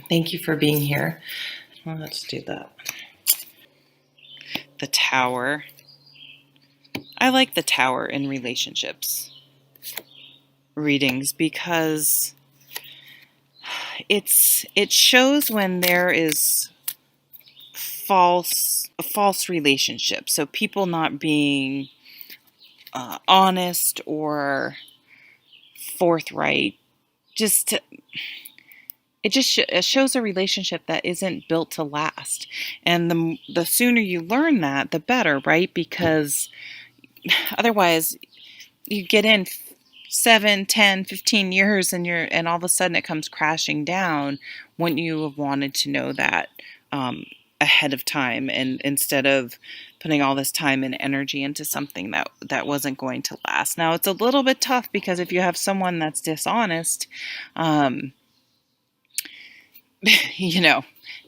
Thank you for being here. Well, let's do that. The Tower. I like the Tower in relationships readings because it shows when there is a false relationship. So people not being honest or forthright. It shows a relationship that isn't built to last. And the sooner you learn that, the better, right? Because otherwise you get in 7, 10, 15 years and all of a sudden it comes crashing down. Wouldn't you have wanted to know that ahead of time, and instead of putting all this time and energy into something that wasn't going to last? Now it's a little bit tough because if you have someone that's dishonest, you know,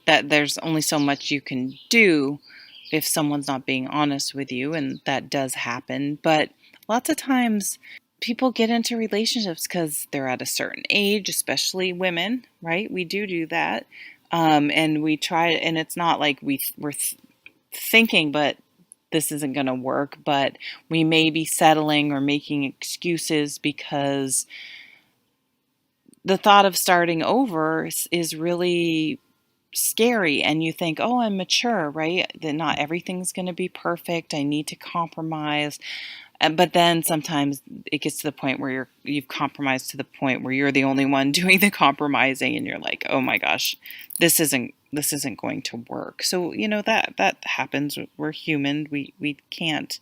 that there's only so much you can do if someone's not being honest with you, and that does happen. But lots of times people get into relationships because they're at a certain age, especially women, right? We do that. And we try, and it's not like we're thinking, but this isn't going to work, but we may be settling or making excuses because the thought of starting over is really scary, and you think, oh, I'm mature, right? That not everything's going to be perfect. I need to compromise. But then sometimes it gets to the point where you've compromised to the point where you're the only one doing the compromising, and you're like, oh my gosh, this isn't going to work. So that happens. We're human. We can't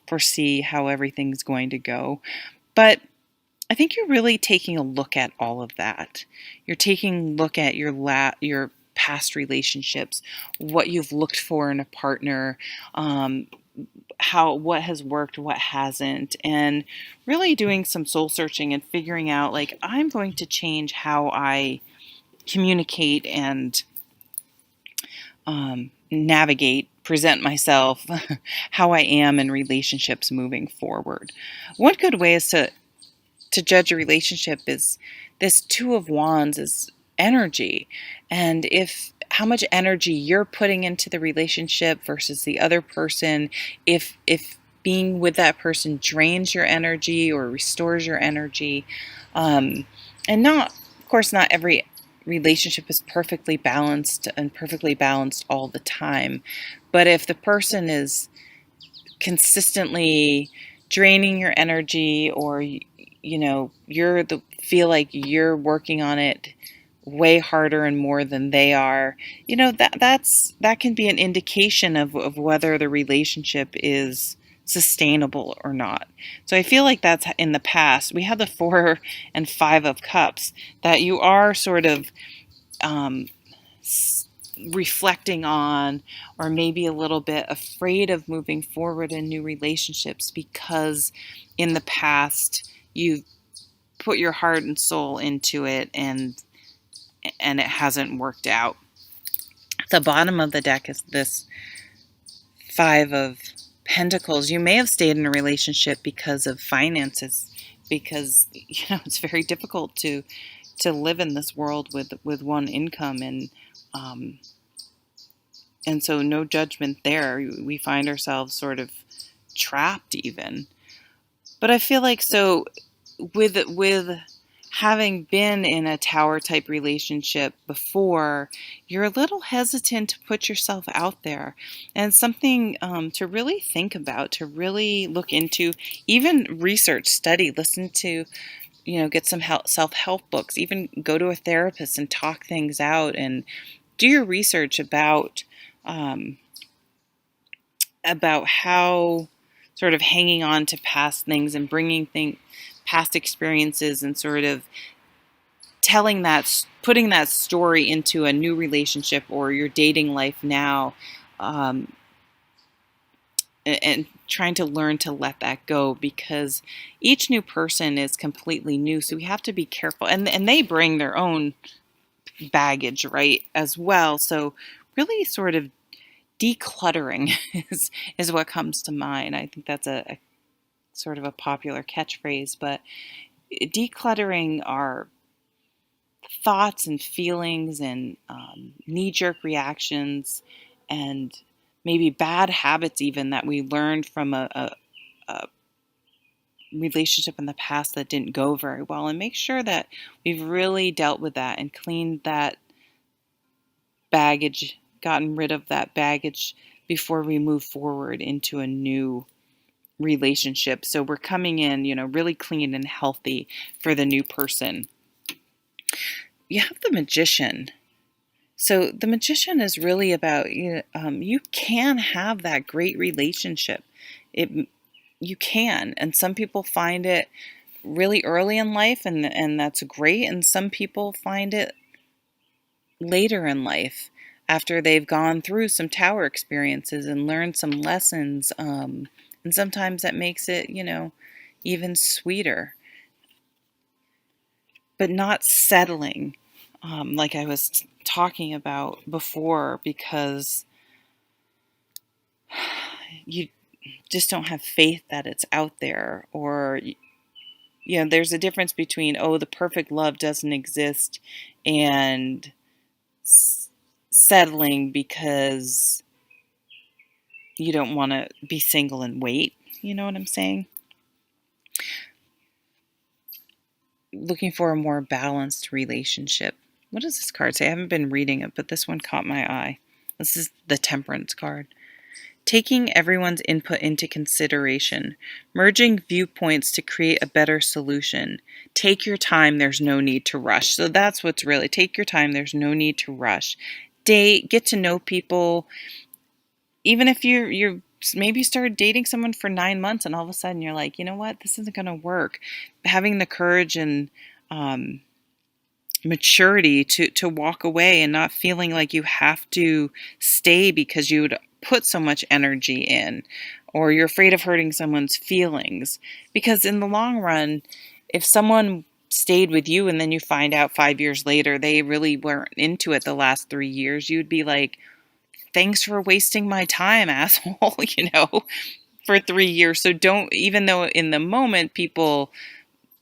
foresee how everything's going to go. But I think you're really taking a look at all of that. You're taking a look at your past relationships, what you've looked for in a partner, what has worked, what hasn't, and really doing some soul searching and figuring out, like, I'm going to change how I communicate and navigate, present myself, how I am in relationships moving forward. One good way is to judge a relationship is this Two of Wands is energy. And if how much energy you're putting into the relationship versus the other person, if being with that person drains your energy or restores your energy, and not, of course, not every relationship is perfectly balanced all the time. But if the person is consistently draining your energy, or feel like you're working on it way harder and more than they are, that can be an indication of whether the relationship is sustainable or not. So I feel like that's in the past. We have the 4 and 5 of Cups, that you are sort of um, reflecting on, or maybe a little bit afraid of moving forward in new relationships because in the past you've put your heart and soul into it, and it hasn't worked out. The bottom of the deck is this 5 of Pentacles. You may have stayed in a relationship because of finances, because it's very difficult to live in this world with one income, and so no judgment there. We find ourselves sort of trapped even. But I feel like, so with having been in a tower type relationship before, you're a little hesitant to put yourself out there. And something to really think about, to really look into, even research, study, listen to, get some self-help books, even go to a therapist and talk things out, and do your research about how sort of hanging on to past things and bringing past experiences and sort of putting that story into a new relationship or your dating life now, and trying to learn to let that go, because each new person is completely new. So we have to be careful, and they bring their own baggage, right, as well. So really sort of decluttering is what comes to mind. I think that's a sort of a popular catchphrase, but decluttering our thoughts and feelings and knee-jerk reactions and maybe bad habits even that we learned from a relationship in the past that didn't go very well, and make sure that we've really dealt with that and cleaned that baggage, gotten rid of that baggage before we move forward into a new relationship. So we're coming in, really clean and healthy for the new person. You have the Magician. So the Magician is really about you can have that great relationship. It You can, and some people find it really early in life, and that's great, and some people find it later in life after they've gone through some tower experiences and learned some lessons, and sometimes that makes it even sweeter, but not settling, like I was talking about before, because you just don't have faith that it's out there. Or there's a difference between, oh, the perfect love doesn't exist, and settling because you don't want to be single and wait. You know what I'm saying? Looking for a more balanced relationship. What does this card say? I haven't been reading it, but this one caught my eye. This is the Temperance card. Taking everyone's input into consideration, merging viewpoints to create a better solution. Take your time, there's no need to rush. So that's what's really, take your time, there's no need to rush. Date, get to know people. Even if you're maybe started dating someone for 9 months and all of a sudden you're like, you know what, this isn't going to work. Having the courage and maturity to walk away and not feeling like you have to stay because you would put so much energy in, or you're afraid of hurting someone's feelings. Because in the long run, if someone stayed with you and then you find out 5 years later they really weren't into it the last 3 years, you'd be like, thanks for wasting my time, asshole, for 3 years. So don't, even though in the moment people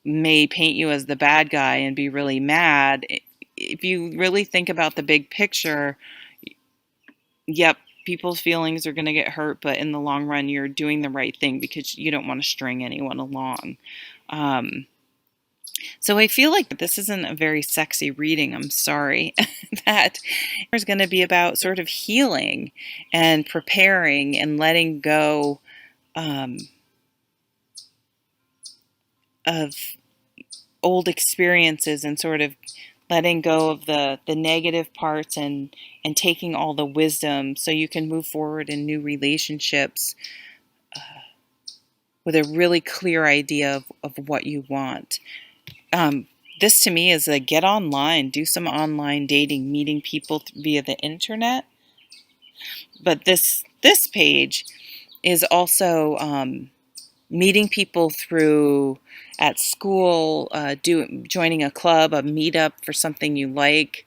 may paint you as the bad guy and be really mad, if you really think about the big picture, yep, people's feelings are going to get hurt, but in the long run, you're doing the right thing because you don't want to string anyone along. So I feel like this isn't a very sexy reading. I'm sorry. That is going to be about sort of healing and preparing and letting go of old experiences, and sort of letting go of the negative parts, and taking all the wisdom so you can move forward in new relationships with a really clear idea of what you want. This to me is a get online, do some online dating, meeting people via the internet. But this page is also meeting people through at school, joining a club, a meetup for something you like.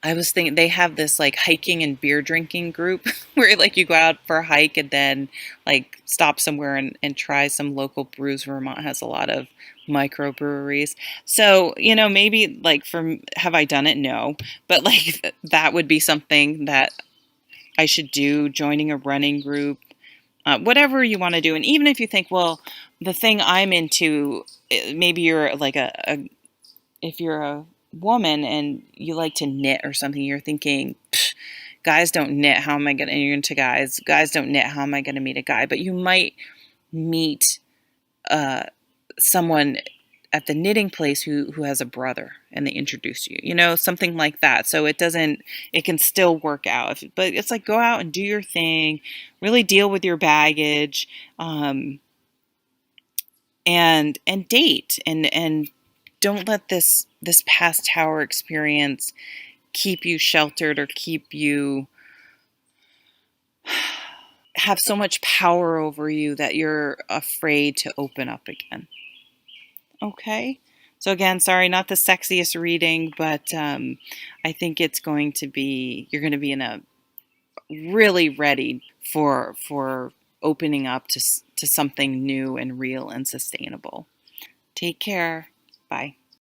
I was thinking they have this like hiking and beer drinking group where like you go out for a hike and then like stop somewhere and try some local brews. Vermont has a lot of microbreweries. So, maybe like have I done it? No. But like that would be something that I should do, joining a running group, whatever you want to do. And even if you think, well, the thing I'm into, maybe you're like if you're a woman and you like to knit or something, you're thinking, guys don't knit. How am I going to, you're into guys. Guys don't knit. How am I going to meet a guy? But you might meet someone at the knitting place who has a brother and they introduce you, something like that. So it can still work out. But it's like, go out and do your thing, really deal with your baggage, and date, and don't let this past tower experience keep you sheltered or keep you have so much power over you that you're afraid to open up again. Okay. So again, sorry, not the sexiest reading, but I think you're going to be in a really ready for opening up to something new and real and sustainable. Take care. Bye.